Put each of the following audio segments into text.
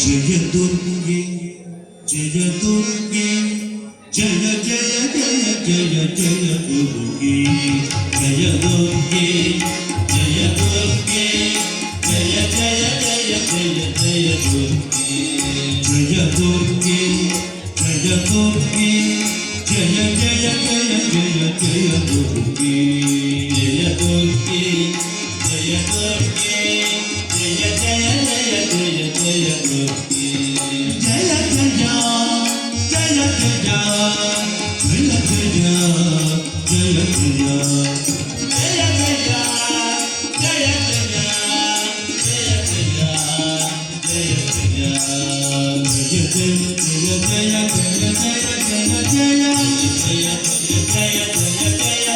జయ దుర్గే జయ దుర్గే జయ జయ జయ జయ జయ దుర్గే జయ దుర్గే జయ దుర్గే జయ జయ జయ జయ జయ దుర్గే జయ దుర్గే జయ దుర్గే జయ జయ జయ జయ జయ దుర్గే జయ దుర్గే జయ దుర్గే జయ జయ జయ జయ జయ దుర్గే జయ జయ జయ జయ జయ జయ జయ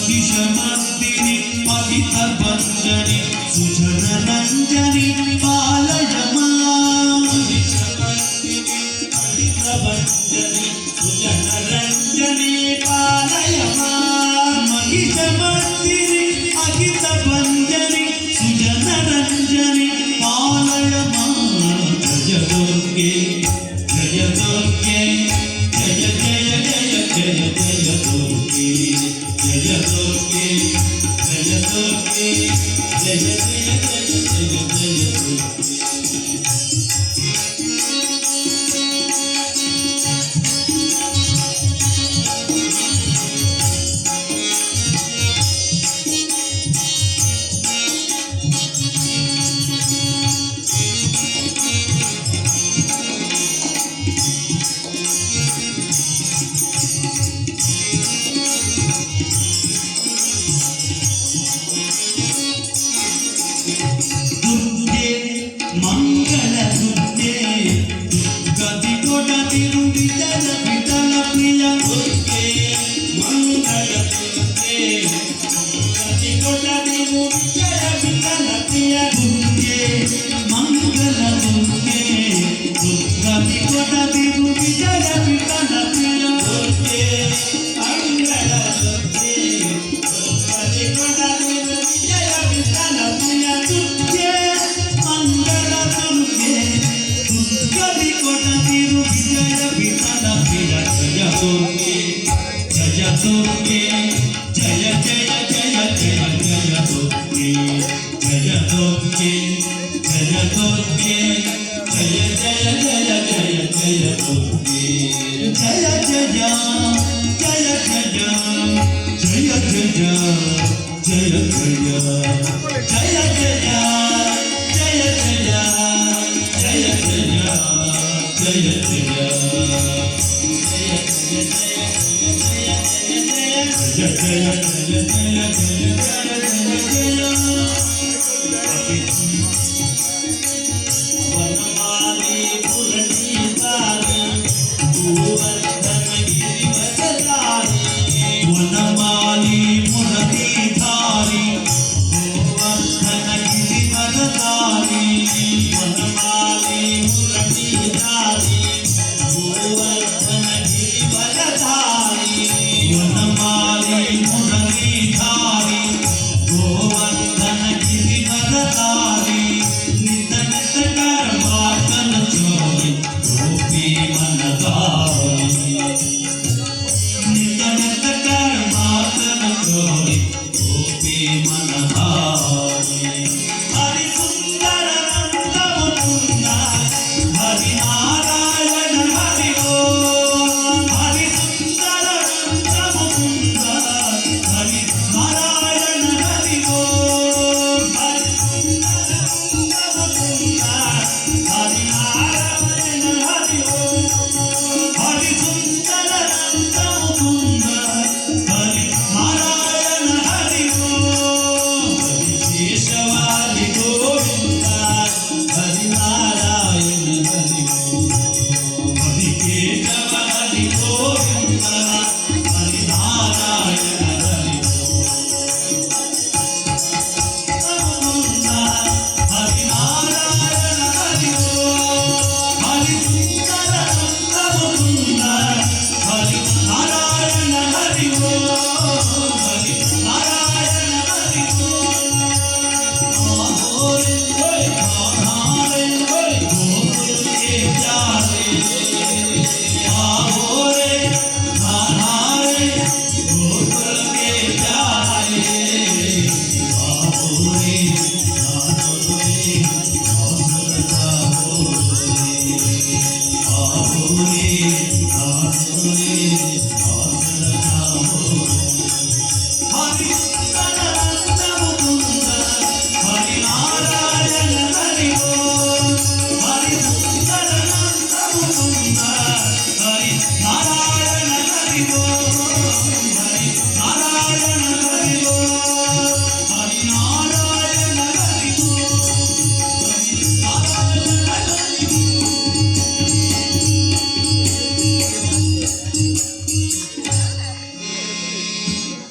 महिषमर्दिनि पतितभञ्जनि सुजनरञ्जनि पालय मां महिषमर्दिनि पतितभञ्जनि सुजनरञ्जनि पालय मां महिषमर्दिनि पतितभञ्जनि सुजनरञ्जनि पालय मां जय दुर्गे जय दुर्गे जय जय जय जय जय दुर्गे जय दुर्गे जय दुर्गे जय जय जय जय जय दुर्गे मंगल दुर्गे गति कोटि विठल विठल प्रिय दुर्गे मंगल दुर्गे गति कोटि विठल विठल प्रिय दुर्गे मंगल दुर्गे गति कोटि विठल विठल प्रिय दुर्गे मंगल दुर्गे गति कोटि विठल विठल प्रिय दुर्गे मंगल दुर्गे दुर्गति कोटि विजय विठल प्रिय जय दुर्गे जय दुर्गे जय जय जय जय जय दुर्गे जय दुर्गे जय दुर्गे जय जय जय जय जय दुर्गे जय जय जय जय जय जय जय जय जय जय